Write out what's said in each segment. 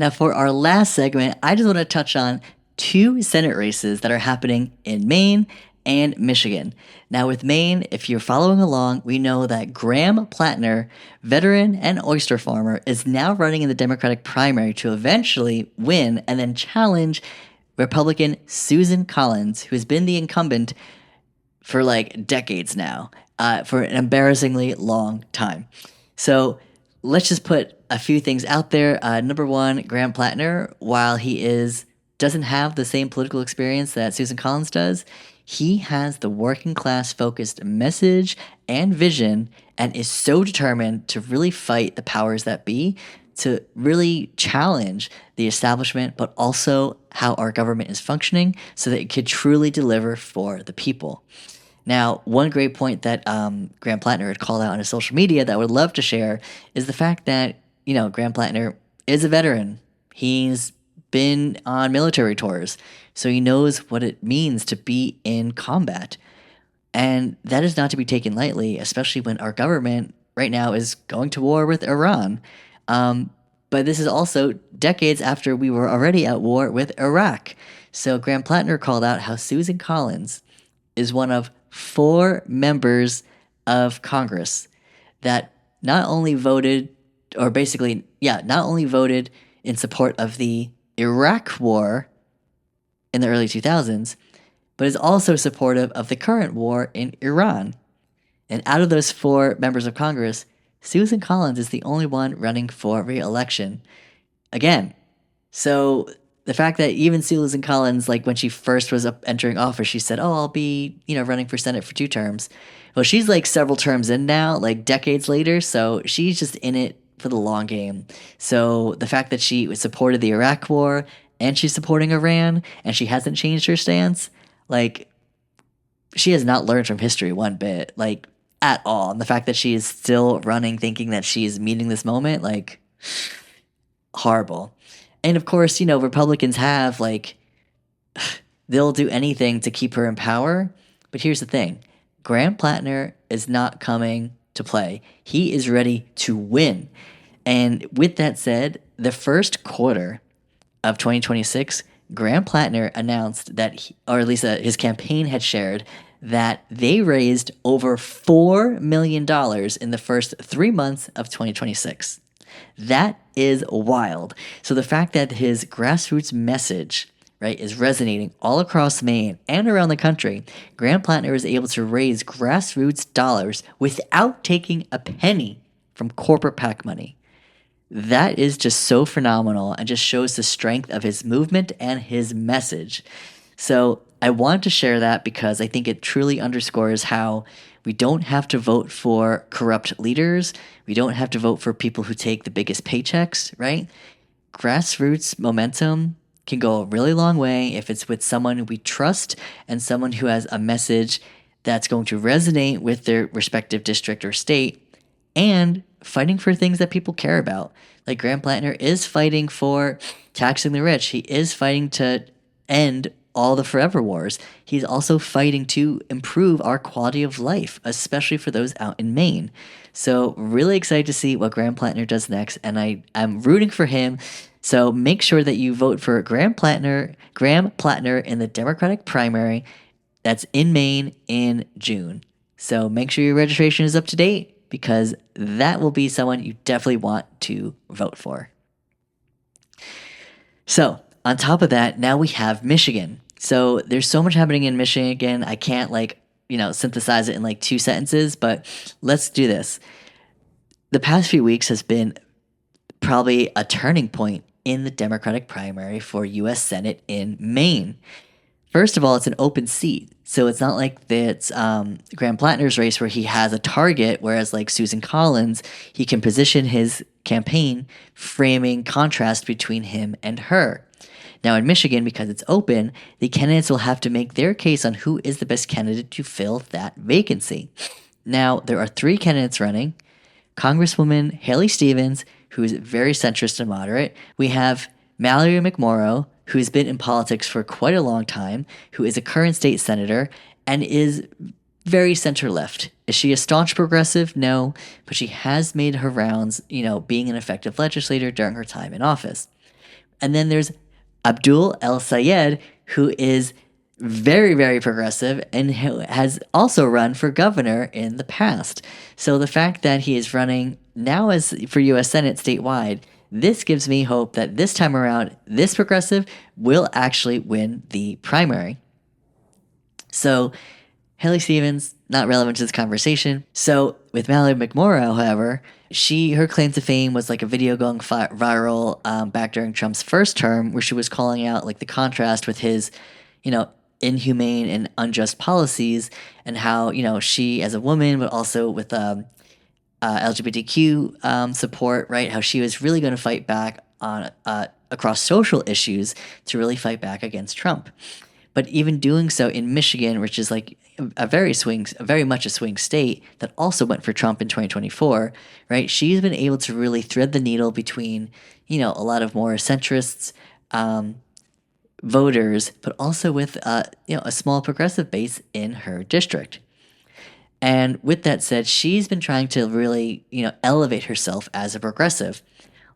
Now, for our last segment, I just want to touch on two Senate races that are happening in Maine and Michigan. Now, with Maine, if you're following along, we know that Graham Platner, veteran and oyster farmer, is now running in the Democratic primary to eventually win and then challenge Republican Susan Collins, who has been the incumbent for like decades now, for an embarrassingly long time. So let's just put a few things out there. Number one, Graham Platner, while he doesn't have the same political experience that Susan Collins does, he has the working class focused message and vision and is so determined to really fight the powers that be, to really challenge the establishment, but also how our government is functioning so that it could truly deliver for the people. Now, one great point that Graham Platner had called out on his social media that I would love to share is the fact that, Graham Platner is a veteran. He's been on military tours, so he knows what it means to be in combat. And that is not to be taken lightly, especially when our government right now is going to war with Iran. But this is also decades after we were already at war with Iraq. So Graham Platner called out how Susan Collins is one of 4 members of Congress that not only voted in support of the Iraq war in the early 2000s, but is also supportive of the current war in Iran. And out of those 4 members of Congress, Susan Collins is the only one running for re-election. Again, so the fact that even Susan Collins, like when she first was entering office, she said, "Oh, I'll be, running for Senate for 2 terms." Well, she's like several terms in now, like decades later, so she's just in it for the long game. So the fact that she supported the Iraq war and she's supporting Iran and she hasn't changed her stance, like she has not learned from history one bit, like at all. And the fact that she is still running thinking that she is meeting this moment, like horrible. And of course, Republicans have they'll do anything to keep her in power. But here's the thing. Graham Platner is not coming to play. He is ready to win. And with that said, the first quarter of 2026, Graham Platner announced that, or at least his campaign had shared, that they raised over $4 million in the first 3 months of 2026. That is wild. So the fact that his grassroots message, right, is resonating all across Maine and around the country, Graham Platner is able to raise grassroots dollars without taking a penny from corporate PAC money. That is just so phenomenal and just shows the strength of his movement and his message. So I wanted to share that because I think it truly underscores how we don't have to vote for corrupt leaders. We don't have to vote for people who take the biggest paychecks, right? Grassroots momentum can go a really long way if it's with someone we trust and someone who has a message that's going to resonate with their respective district or state, and fighting for things that people care about. Like Graham Platner is fighting for taxing the rich. He is fighting to end all the forever wars. He's also fighting to improve our quality of life, especially for those out in Maine. So really excited to see what Graham Platner does next, and I'm rooting for him. So make sure that you vote for Graham Platner in the Democratic primary that's in Maine in June. So make sure your registration is up to date, because that will be someone you definitely want to vote for. So on top of that, now we have Michigan. So there's so much happening in Michigan. I can't synthesize it in 2 sentences, but let's do this. The past few weeks has been probably a turning point in the Democratic primary for U.S. Senate in Maine. First of all, it's an open seat. So it's not like it's Graham Platner's race where he has a target, whereas like Susan Collins, he can position his campaign framing contrast between him and her. Now in Michigan, because it's open, the candidates will have to make their case on who is the best candidate to fill that vacancy. Now, there are 3 candidates running. Congresswoman Haley Stevens, who is very centrist and moderate. We have Mallory McMorrow, who's been in politics for quite a long time, who is a current state senator and is very center-left. Is she a staunch progressive? No, but she has made her rounds, being an effective legislator during her time in office. And then there's Abdul El Sayed, who is very, very progressive and who has also run for governor in the past. So the fact that he is running now as for U.S. Senate statewide, this gives me hope that this time around, this progressive will actually win the primary. So Haley Stevens, not relevant to this conversation. So with Mallory McMorrow, however, her claim to fame was like a video going viral back during Trump's first term, where she was calling out like the contrast with his, inhumane and unjust policies, and how she as a woman, but also with LGBTQ support, right? How she was really going to fight back on across social issues to really fight back against Trump. But even doing so in Michigan, which is like very much a swing state that also went for Trump in 2024, right? She's been able to really thread the needle between, a lot of more centrists, voters, but also with, a small progressive base in her district. And with that said, she's been trying to really, elevate herself as a progressive.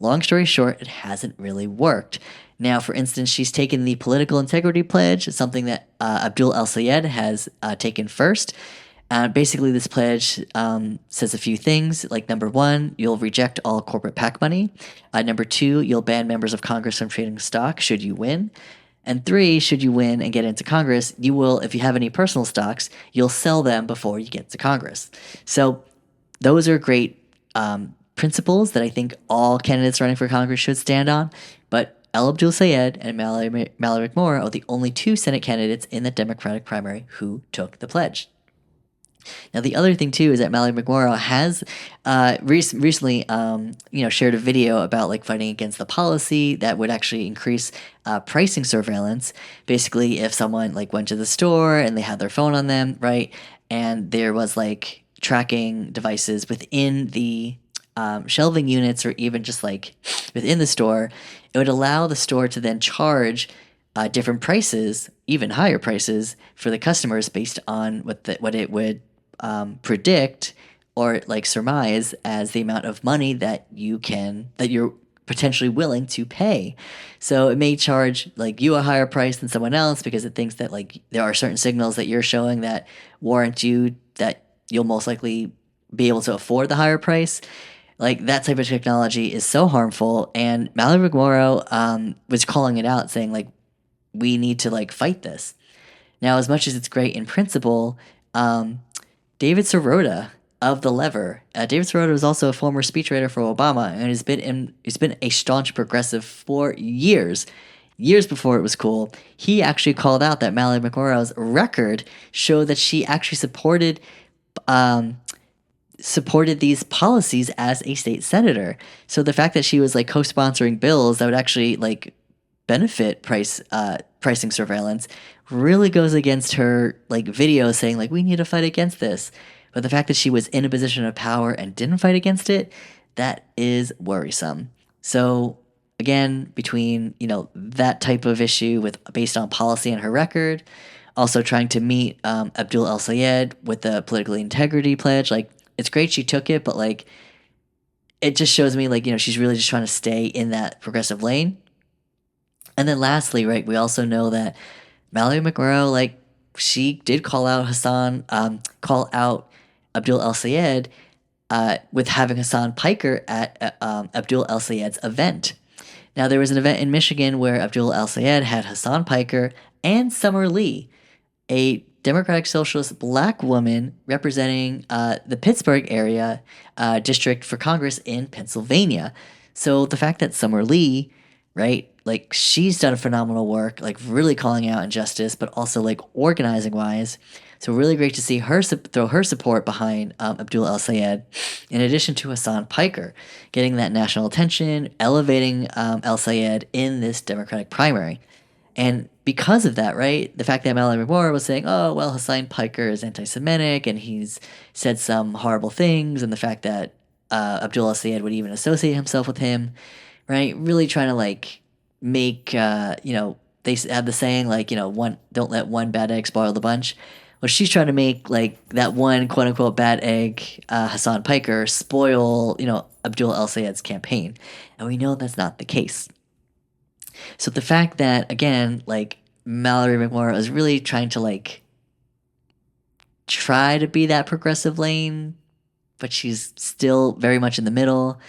Long story short, it hasn't really worked. Now, for instance, she's taken the political integrity pledge, something that Abdul El Sayed has taken first. Basically, this pledge says a few things, like number one, you'll reject all corporate PAC money. Number two, you'll ban members of Congress from trading stock should you win. And three, should you win and get into Congress, you will, if you have any personal stocks, you'll sell them before you get to Congress. So those are great principles that I think all candidates running for Congress should stand on. But El Abdul Sayed and Mallory McMorrow are the only two Senate candidates in the Democratic primary who took the pledge. Now, the other thing too is that Mallory McMorrow has recently, shared a video about like fighting against the policy that would actually increase pricing surveillance. Basically, if someone like went to the store and they had their phone on them, right, and there was like tracking devices within the shelving units or even just like within the store, it would allow the store to then charge different prices, even higher prices for the customers based on what it would predict or like surmise as the amount of money that you're potentially willing to pay. So it may charge like you a higher price than someone else because it thinks that like there are certain signals that you're showing that warrant you that you'll most likely be able to afford the higher price. Like that type of technology is so harmful, and Mallory McMorrow was calling it out, saying like we need to like fight this. Now, as much as it's great in principle, David Sirota of The Lever. David Sirota was also a former speechwriter for Obama, and he's been a staunch progressive for years before it was cool. He actually called out that Mallory McMorrow's record showed that she actually supported these policies as a state senator. So the fact that she was like co-sponsoring bills that would actually like benefit pricing surveillance really goes against her like video saying like we need to fight against this. But the fact that she was in a position of power and didn't fight against it, that is worrisome. So again, between that type of issue based on policy and her record, also trying to meet Abdul El Sayed with the political integrity pledge, like it's great she took it, but like it just shows me like she's really just trying to stay in that progressive lane. And then lastly, right, we also know that Mallory McMorrow, like, she did call out Abdul El Sayed with having Hassan Piker at Abdul El Sayed's event. Now, there was an event in Michigan where Abdul El Sayed had Hassan Piker and Summer Lee, a Democratic Socialist black woman representing the Pittsburgh area district for Congress in Pennsylvania. So the fact that Summer Lee, right, like she's done phenomenal work, like really calling out injustice, but also like organizing wise. So really great to see her throw her support behind Abdul El Sayed, in addition to Hassan Piker, getting that national attention, elevating El Sayed in this Democratic primary. And because of that, right, the fact that Mallory McMorrow was saying, oh, well, Hassan Piker is anti-Semitic and he's said some horrible things, and the fact that Abdul El Sayed would even associate himself with him, right, really trying to like make, they have the saying like, don't let one bad egg spoil the bunch. Well, she's trying to make like that one quote unquote bad egg, Hassan Piker, spoil, Abdul El Sayed's campaign. And we know that's not the case. So the fact that, again, like Mallory McMorrow is really trying to like try to be that progressive lane, but she's still very much in the middle,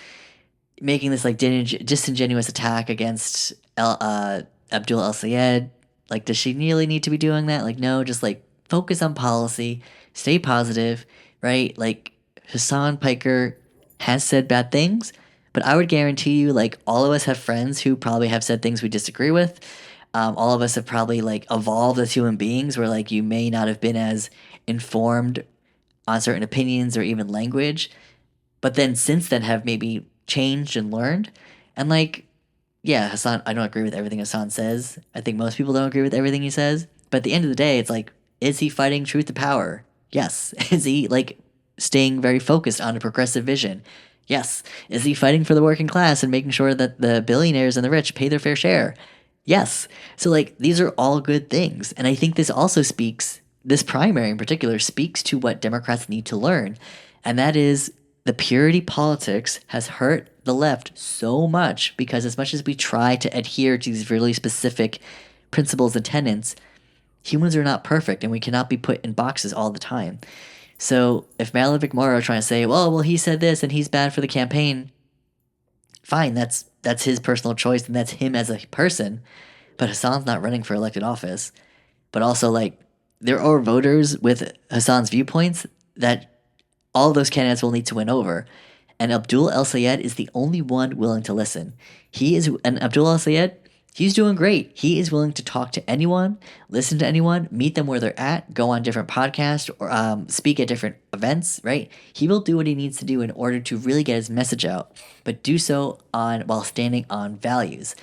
making this like disingenuous attack against Abdul El Sayed. Like, does she really need to be doing that? Like, no, just like focus on policy, stay positive, right? Like, Hassan Piker has said bad things, but I would guarantee you, like, all of us have friends who probably have said things we disagree with. All of us have probably like evolved as human beings where like you may not have been as informed on certain opinions or even language, but then since then have maybe changed and learned. And like, yeah, Hassan, I don't agree with everything Hassan says. I think most people don't agree with everything he says. But at the end of the day, it's like, is he fighting truth to power? Yes. Is he like staying very focused on a progressive vision? Yes. Is he fighting for the working class and making sure that the billionaires and the rich pay their fair share? Yes. So like these are all good things. And I think this also speaks, this primary in particular speaks to what Democrats need to learn. And that is the purity politics has hurt the left so much because as much as we try to adhere to these really specific principles and tenets, humans are not perfect and we cannot be put in boxes all the time. So if Mallory McMorrow is trying to say, well, he said this and he's bad for the campaign, fine, that's his personal choice and that's him as a person. But Hassan's not running for elected office. But also, like, there are voters with Hassan's viewpoints that all those candidates will need to win over. And Abdul El Sayed is the only one willing to listen. And Abdul El Sayed, he's doing great. He is willing to talk to anyone, listen to anyone, meet them where they're at, go on different podcasts, or speak at different events, right? He will do what he needs to do in order to really get his message out, but do so while standing on values.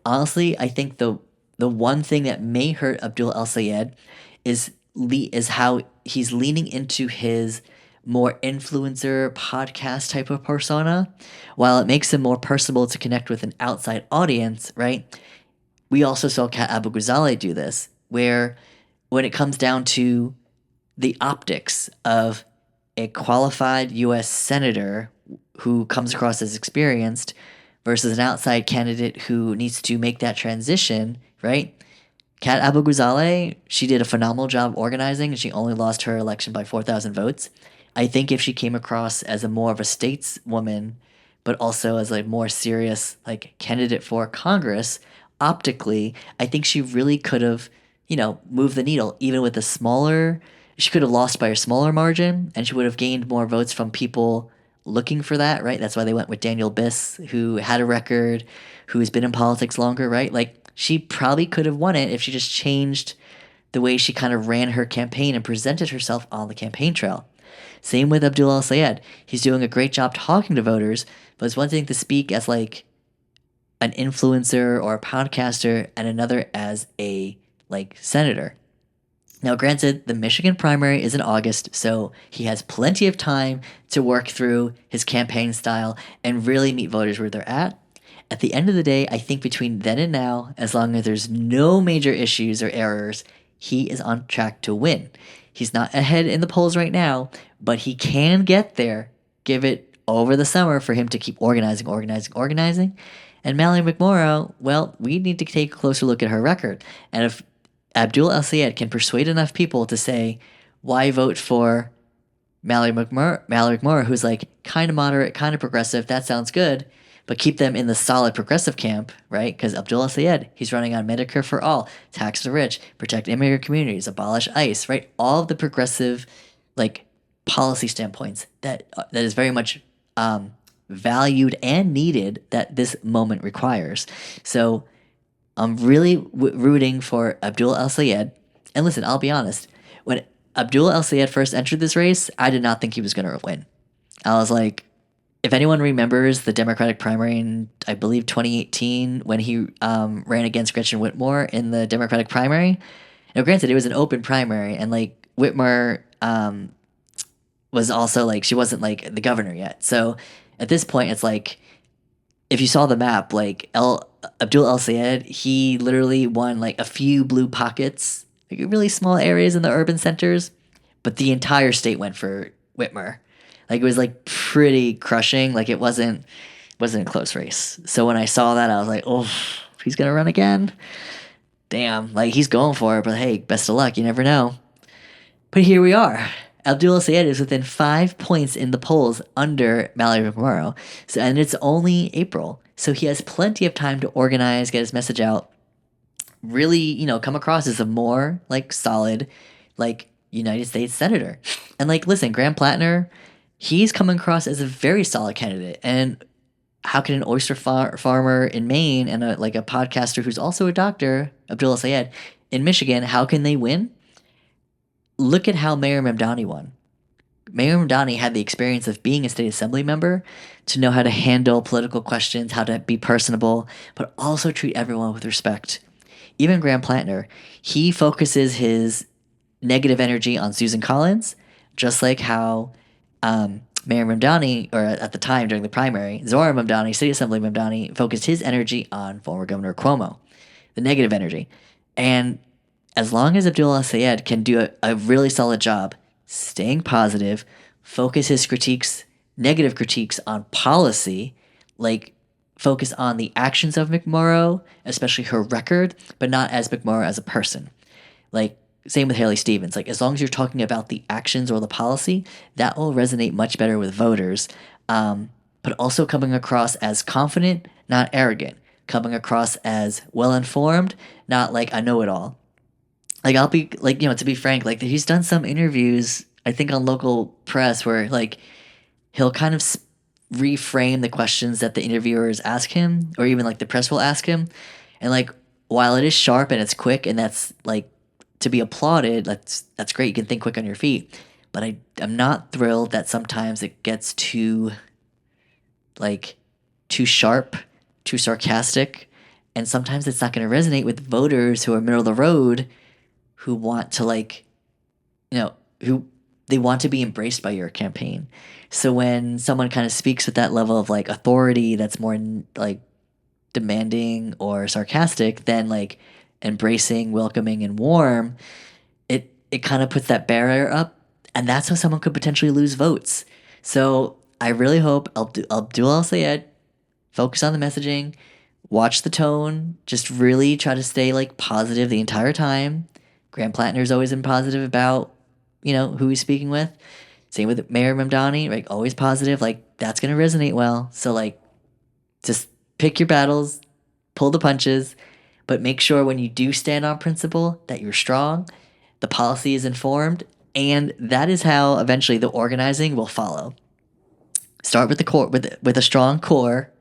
Honestly, I think the one thing that may hurt Abdul El Sayed is how he's leaning into his more influencer podcast type of persona. While it makes him more personable to connect with an outside audience, right? We also saw Kat Abu-Ghazaleh do this, where when it comes down to the optics of a qualified U.S. senator who comes across as experienced versus an outside candidate who needs to make that transition, right? Kat Abu-Ghazaleh, she did a phenomenal job organizing, and she only lost her election by 4,000 votes. I think if she came across as a more of a stateswoman, but also as a more serious like candidate for Congress, optically, I think she really could have, moved the needle even with a smaller. She could have lost by a smaller margin, and she would have gained more votes from people looking for that, right? That's why they went with Daniel Biss, who had a record, who's been in politics longer, right? Like she probably could have won it if she just changed the way she kind of ran her campaign and presented herself on the campaign trail. Same with Abdul El Sayed. He's doing a great job talking to voters, but it's one thing to speak as like an influencer or a podcaster and another as a like senator. Now, granted, the Michigan primary is in August, so he has plenty of time to work through his campaign style and really meet voters where they're at. At the end of the day, I think between then and now, as long as there's no major issues or errors, he is on track to win. He's not ahead in the polls right now, but he can get there. Give it over the summer for him to keep organizing. And Mallory McMorrow, well, we need to take a closer look at her record. And if Abdul El Sayed can persuade enough people to say, why vote for Mallory McMorrow, who's like kind of moderate, kind of progressive, that sounds good, but keep them in the solid progressive camp, right? Because Abdul El Sayed, he's running on Medicare for all, tax the rich, protect immigrant communities, abolish ICE, right? All of the progressive, like, policy standpoints that is very much valued and needed that this moment requires. So I'm really rooting for Abdul El Sayed. And listen, I'll be honest. When Abdul El Sayed first entered this race, I did not think he was going to win. I was like, if anyone remembers the Democratic primary in, I believe, 2018, when he ran against Gretchen Whitmer in the Democratic primary, now granted, it was an open primary, and like Whitmer was also like, she wasn't like the governor yet. So at this point, it's like, if you saw the map, like Abdul El Sayed, he literally won like a few blue pockets, like really small areas in the urban centers, but the entire state went for Whitmer. Like it was like pretty crushing. Like it wasn't a close race. So when I saw that, I was like, oh, he's going to run again. Damn, like he's going for it, but hey, best of luck. You never know. But here we are. Abdul Sayed is within 5 points in the polls under Mallory McMorrow. So, and it's only April. So he has plenty of time to organize, get his message out, really, come across as a more like solid, like United States senator. And like, listen, Graham Platner, he's coming across as a very solid candidate. And how can an oyster farmer in Maine and a podcaster who's also a doctor, Abdul Sayed, in Michigan, how can they win? Look at how Mayor Mamdani won. Mayor Mamdani had the experience of being a state assembly member to know how to handle political questions, how to be personable, but also treat everyone with respect. Even Graham Platner, he focuses his negative energy on Susan Collins, just like how Mayor Mamdani, or at the time during the primary, Zohran Mamdani, State Assembly Mamdani, focused his energy on former Governor Cuomo, the negative energy. And as long as Abdul Sayed can do a really solid job staying positive, focus his negative critiques on policy, like focus on the actions of McMorrow, especially her record, but not as McMorrow as a person. Like, same with Haley Stevens. Like, as long as you're talking about the actions or the policy, that will resonate much better with voters. But also coming across as confident, not arrogant. Coming across as well-informed, not like I know it all. Like, I'll be, like, to be frank, like, he's done some interviews, I think on local press, where, like, he'll kind of reframe the questions that the interviewers ask him, or even, like, the press will ask him. And, like, while it is sharp and it's quick, and that's, like, to be applauded, that's great, you can think quick on your feet. But I'm not thrilled that sometimes it gets too sharp, too sarcastic, and sometimes it's not going to resonate with voters who are middle of the road, who want to who they want to be embraced by your campaign. So when someone kind of speaks with that level of like authority that's more like demanding or sarcastic than like embracing, welcoming, and warm, it kind of puts that barrier up, and that's how someone could potentially lose votes. So I really hope Abdul Sayed focus on the messaging, watch the tone, just really try to stay like positive the entire time. Graham Platner's always been positive about, who he's speaking with. Same with Mayor Mamdani, like always positive. Like that's gonna resonate well. So like, just pick your battles, pull the punches, but make sure when you do stand on principle that you're strong, the policy is informed, and that is how eventually the organizing will follow. Start with the core, with a strong core,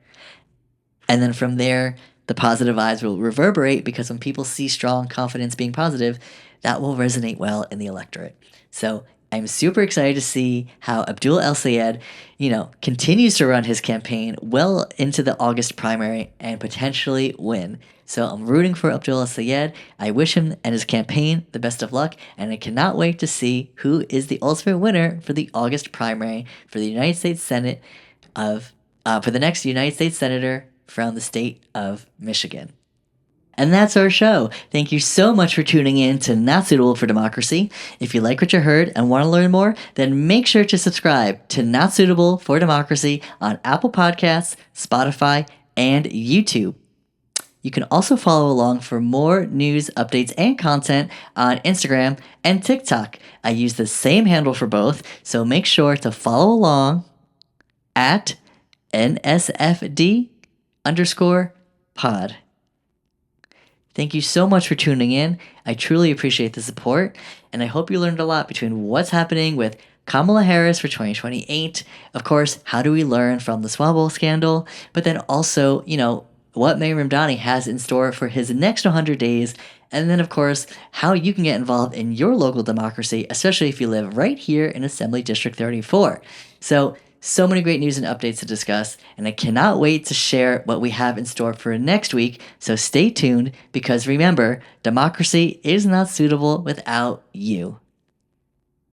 and then from there, the positive vibes will reverberate, because when people see strong confidence being positive, that will resonate well in the electorate. So I'm super excited to see how Abdul Sayed, continues to run his campaign well into the August primary and potentially win. So I'm rooting for Abdul Sayed. I wish him and his campaign the best of luck, and I cannot wait to see who is the ultimate winner for the August primary for the United States Senate for the next United States Senator from the state of Michigan. And that's our show. Thank you so much for tuning in to Not Suitable for Democracy. If you like what you heard and want to learn more, then make sure to subscribe to Not Suitable for Democracy on Apple Podcasts, Spotify, and YouTube. You can also follow along for more news, updates, and content on Instagram and TikTok. I use the same handle for both, so make sure to follow along at NSFD_pod. Thank you so much for tuning in. I truly appreciate the support, and I hope you learned a lot between what's happening with Kamala Harris for 2028. Of course, how do we learn from the Swabble scandal? But then also, what Mayor Mamdani has in store for his next 100 days. And then, of course, how you can get involved in your local democracy, especially if you live right here in Assembly District 34. So many great news and updates to discuss, and I cannot wait to share what we have in store for next week. So stay tuned, because remember, democracy is not suitable without you.